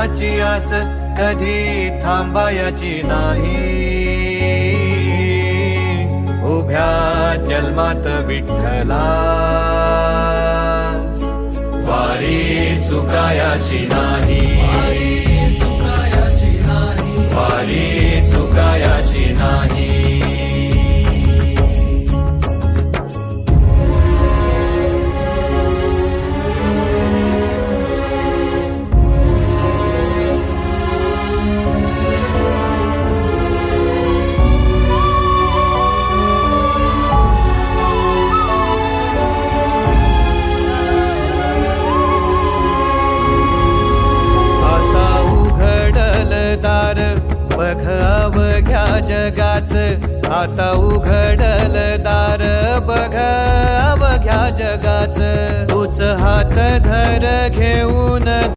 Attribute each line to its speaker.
Speaker 1: देवाची आस कधी थांबायची नाही. उभ्या जन्मात विठ्ठला वारी चुकायाची नाही. वारी चुकायाची नाही. बघ अवघ्या जगाच, आता उघडल दार बघ अवघ्या जगाच. तूच हात धर घेऊन